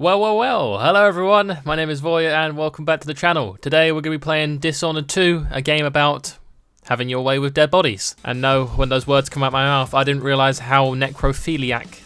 Well, hello everyone, my name is Voiy and welcome back to the channel. Today we're going to be playing Dishonored 2, a game about having your way with dead bodies. And no, when those words come out my mouth, I didn't realise how necrophiliac?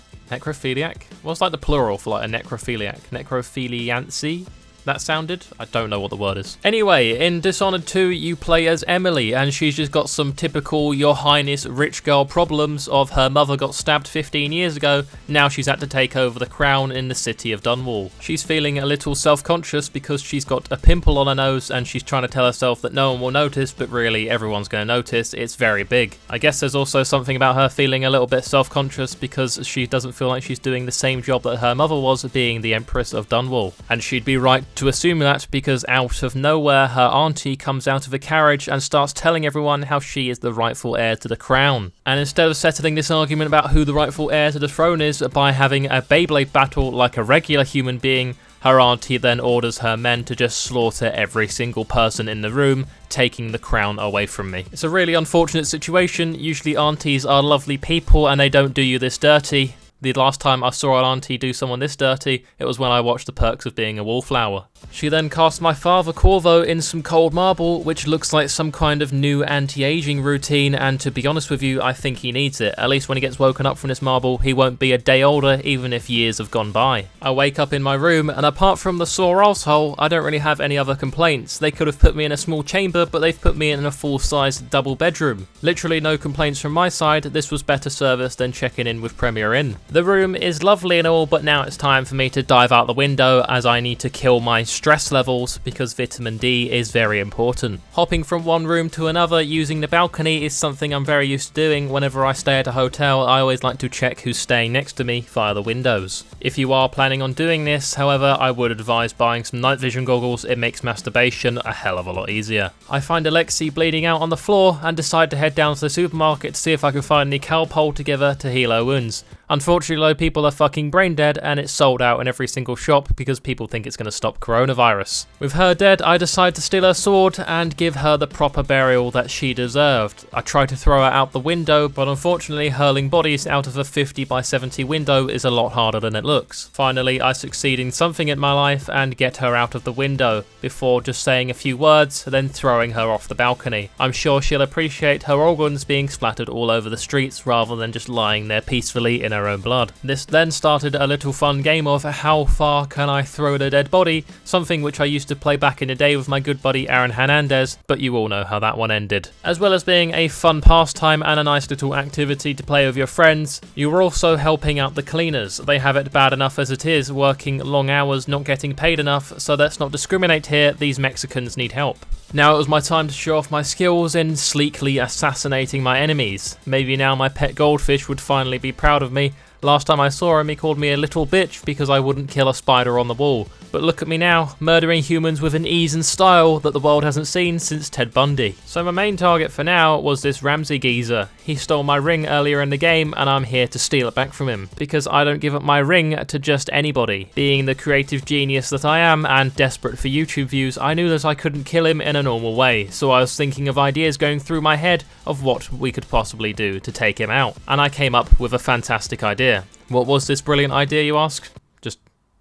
What's like the plural for like a necrophiliac? Necrophiliancy? That sounded? I don't know what the word is. Anyway, in Dishonored 2, you play as Emily, and she's just got some typical Your Highness rich girl problems of her mother got stabbed 15 years ago, now she's had to take over the crown in the city of Dunwall. She's feeling a little self-conscious because she's got a pimple on her nose and she's trying to tell herself that no one will notice, but really everyone's going to notice, it's very big. I guess there's also something about her feeling a little bit self-conscious because she doesn't feel like she's doing the same job that her mother was, being the Empress of Dunwall. And she'd be right to assume that because out of nowhere her auntie comes out of a carriage and starts telling everyone how she is the rightful heir to the crown. And instead of settling this argument about who the rightful heir to the throne is by having a Beyblade battle like a regular human being, her auntie then orders her men to just slaughter every single person in the room, taking the crown away from me. It's a really unfortunate situation. Usually aunties are lovely people and they don't do you this dirty. The last time I saw an auntie do someone this dirty, it was when I watched The Perks of Being a Wallflower. She then cast my father Corvo in some cold marble, which looks like some kind of new anti-aging routine, and to be honest with you, I think he needs it. At least when he gets woken up from this marble, he won't be a day older, even if years have gone by. I wake up in my room, and apart from the sore arsehole, I don't really have any other complaints. They could have put me in a small chamber, but they've put me in a full-size double bedroom. Literally no complaints from my side. This was better service than checking in with Premier Inn. The room is lovely and all, but now it's time for me to dive out the window as I need to kill my stress levels because vitamin D is very important. Hopping from one room to another using the balcony is something I'm very used to doing. Whenever I stay at a hotel, I always like to check who's staying next to me via the windows. If you are planning on doing this, however, I would advise buying some night vision goggles. It makes masturbation a hell of a lot easier. I find Alexi bleeding out on the floor and decide to head down to the supermarket to see if I can find any Calpol together to heal her wounds. Unfortunately, though, people are fucking brain dead and it's sold out in every single shop because people think it's going to stop coronavirus. With her dead, I decide to steal her sword and give her the proper burial that she deserved. I try to throw her out the window, but unfortunately hurling bodies out of a 50 by 70 window is a lot harder than it looks. Finally, I succeed in something in my life and get her out of the window before just saying a few words, then throwing her off the balcony. I'm sure she'll appreciate her organs being splattered all over the streets rather than just lying there peacefully in her own blood. This then started a little fun game of how far can I throw the dead body, something which I used to play back in the day with my good buddy Aaron Hernandez, but you all know how that one ended. As well as being a fun pastime and a nice little activity to play with your friends, you were also helping out the cleaners. They have it bad enough as it is, working long hours, not getting paid enough, so let's not discriminate here, these Mexicans need help. Now it was my time to show off my skills in sleekly assassinating my enemies. Maybe now my pet goldfish would finally be proud of me. Last time I saw him, he called me a little bitch because I wouldn't kill a spider on the wall. But look at me now, murdering humans with an ease and style that the world hasn't seen since Ted Bundy. So my main target for now was this Ramsey geezer. He stole my ring earlier in the game and I'm here to steal it back from him. Because I don't give up my ring to just anybody. Being the creative genius that I am and desperate for YouTube views, I knew that I couldn't kill him in a normal way. So I was thinking of ideas going through my head of what we could possibly do to take him out. And I came up with a fantastic idea. What was this brilliant idea, you ask?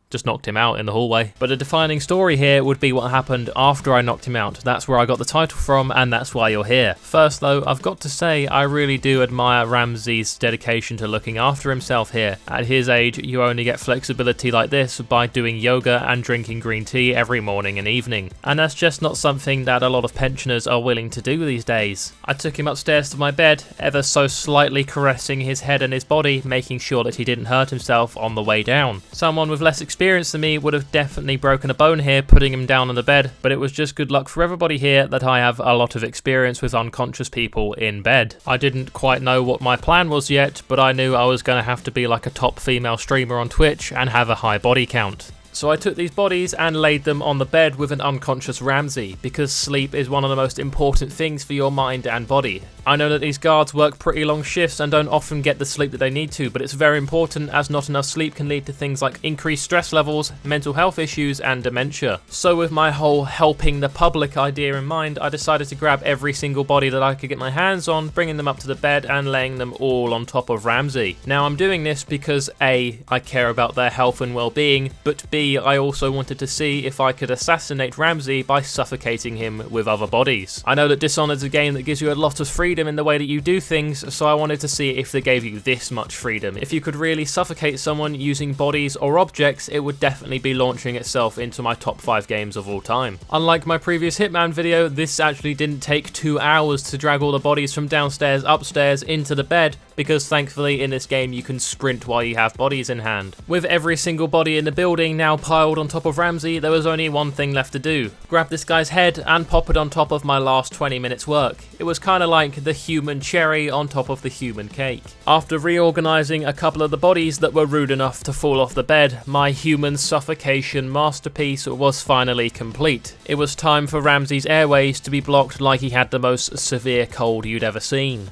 Just knocked him out in the hallway. But a defining story here would be what happened after I knocked him out. That's where I got the title from and that's why you're here. First though, I've got to say I really do admire Ramsey's dedication to looking after himself here. At his age, you only get flexibility like this by doing yoga and drinking green tea every morning and evening. And that's just not something that a lot of pensioners are willing to do these days. I took him upstairs to my bed, ever so slightly caressing his head and his body, making sure that he didn't hurt himself on the way down. Someone with less experience than me would have definitely broken a bone here putting him down on the bed, but it was just good luck for everybody here that I have a lot of experience with unconscious people in bed. I didn't quite know what my plan was yet, but I knew I was going to have to be like a top female streamer on Twitch and have a high body count. So I took these bodies and laid them on the bed with an unconscious Ramsey, because sleep is one of the most important things for your mind and body. I know that these guards work pretty long shifts and don't often get the sleep that they need to, but it's very important as not enough sleep can lead to things like increased stress levels, mental health issues and dementia. So with my whole helping the public idea in mind, I decided to grab every single body that I could get my hands on, bringing them up to the bed and laying them all on top of Ramsey. Now I'm doing this because A, I care about their health and well-being, but B, I also wanted to see if I could assassinate Ramsey by suffocating him with other bodies. I know that Dishonored is a game that gives you a lot of freedom in the way that you do things, so I wanted to see if they gave you this much freedom. If you could really suffocate someone using bodies or objects, it would definitely be launching itself into my top 5 games of all time. Unlike my previous Hitman video, this actually didn't take 2 hours to drag all the bodies from downstairs upstairs into the bed, because thankfully in this game you can sprint while you have bodies in hand. With every single body in the building now piled on top of Ramsey, there was only one thing left to do. Grab this guy's head and pop it on top of my last 20 minutes work. It was kinda like the human cherry on top of the human cake. After reorganising a couple of the bodies that were rude enough to fall off the bed, my human suffocation masterpiece was finally complete. It was time for Ramsey's airways to be blocked like he had the most severe cold you'd ever seen.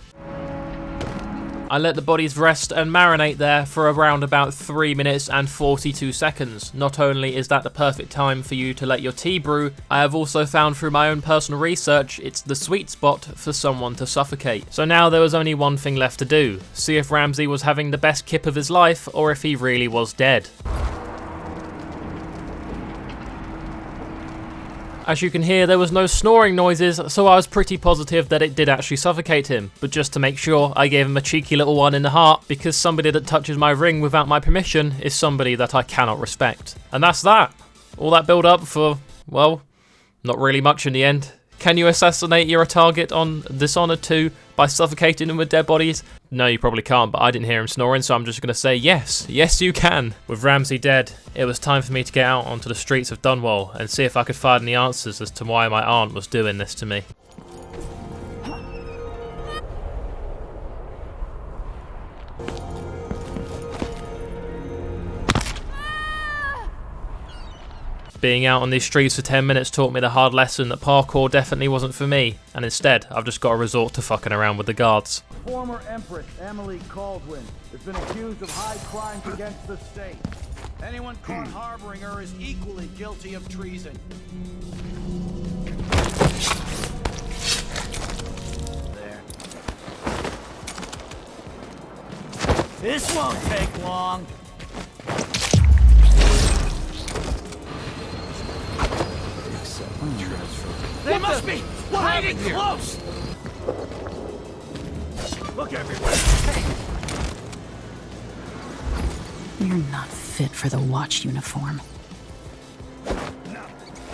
I let the bodies rest and marinate there for around about 3 minutes and 42 seconds. Not only is that the perfect time for you to let your tea brew, I have also found through my own personal research it's the sweet spot for someone to suffocate. So now there was only one thing left to do: see if Ramsey was having the best kip of his life or if he really was dead. As you can hear, there was no snoring noises, so I was pretty positive that it did actually suffocate him. But just to make sure, I gave him a cheeky little one in the heart, because somebody that touches my ring without my permission is somebody that I cannot respect. And that's that. All that build up for, well, not really much in the end. Can you assassinate your target on Dishonored 2 by suffocating them with dead bodies? No, you probably can't, but I didn't hear him snoring, so I'm just going to say yes. Yes, you can. With Ramsey dead, it was time for me to get out onto the streets of Dunwall and see if I could find any answers as to why my aunt was doing this to me. Being out on these streets for 10 minutes taught me the hard lesson that parkour definitely wasn't for me, and instead I've just got to resort to fucking around with the guards. Former Empress Emily Caldwin has been accused of high crimes against the state. Anyone caught harboring her is equally guilty of treason. There. This won't take long. They must be hiding close! Look everywhere! You're not fit for the watch uniform.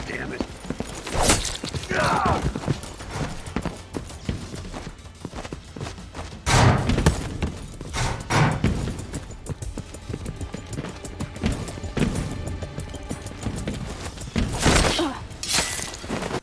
Damn it.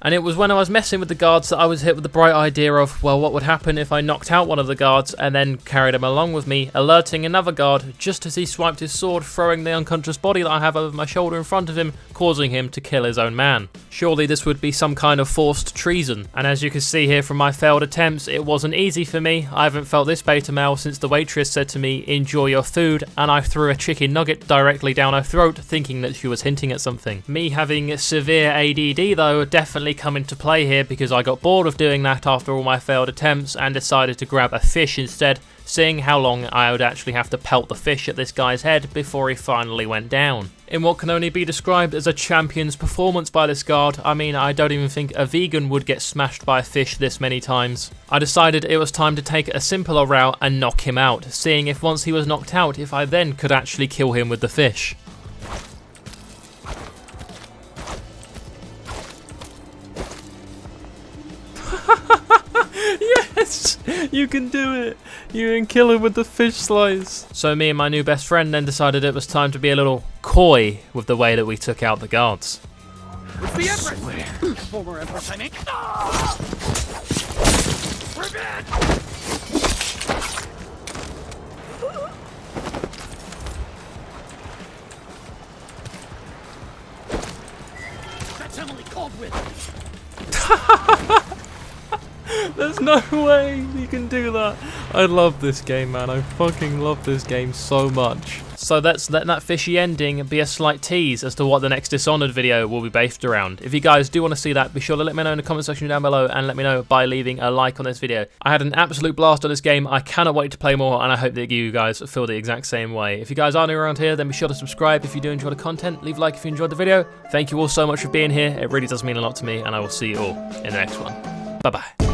And it was when I was messing with the guards that I was hit with the bright idea of, well, what would happen if I knocked out one of the guards and then carried him along with me, alerting another guard just as he swiped his sword, throwing the unconscious body that I have over my shoulder in front of him, causing him to kill his own man. Surely this would be some kind of forced treason. And as you can see here from my failed attempts, it wasn't easy for me. I haven't felt this beta male since the waitress said to me, "Enjoy your food," and I threw a chicken nugget directly down her throat, thinking that she was hinting at something. Me having severe ADD though definitely come into play here, because I got bored of doing that after all my failed attempts and decided to grab a fish instead, seeing how long I would actually have to pelt the fish at this guy's head before he finally went down. In what can only be described as a champion's performance by this guard, I mean, I don't even think a vegan would get smashed by a fish this many times. I decided it was time to take a simpler route and knock him out, seeing if once he was knocked out, if I then could actually kill him with the fish. Yes! You can do it! You can kill him with the fish slice! So me and my new best friend then decided it was time to be a little coy with the way that we took out the guards. It's the Empress! Former Empress, I mean. Revenge! That's Emily Caldwin! There's no way you can do that. I love this game, man. I fucking love this game so much. So let's let that fishy ending be a slight tease as to what the next Dishonored video will be based around. If you guys do want to see that, be sure to let me know in the comment section down below, and let me know by leaving a like on this video. I had an absolute blast on this game. I cannot wait to play more, and I hope that you guys feel the exact same way. If you guys are new around here, then be sure to subscribe if you do enjoy the content. Leave a like if you enjoyed the video. Thank you all so much for being here. It really does mean a lot to me, and I will see you all in the next one. Bye-bye.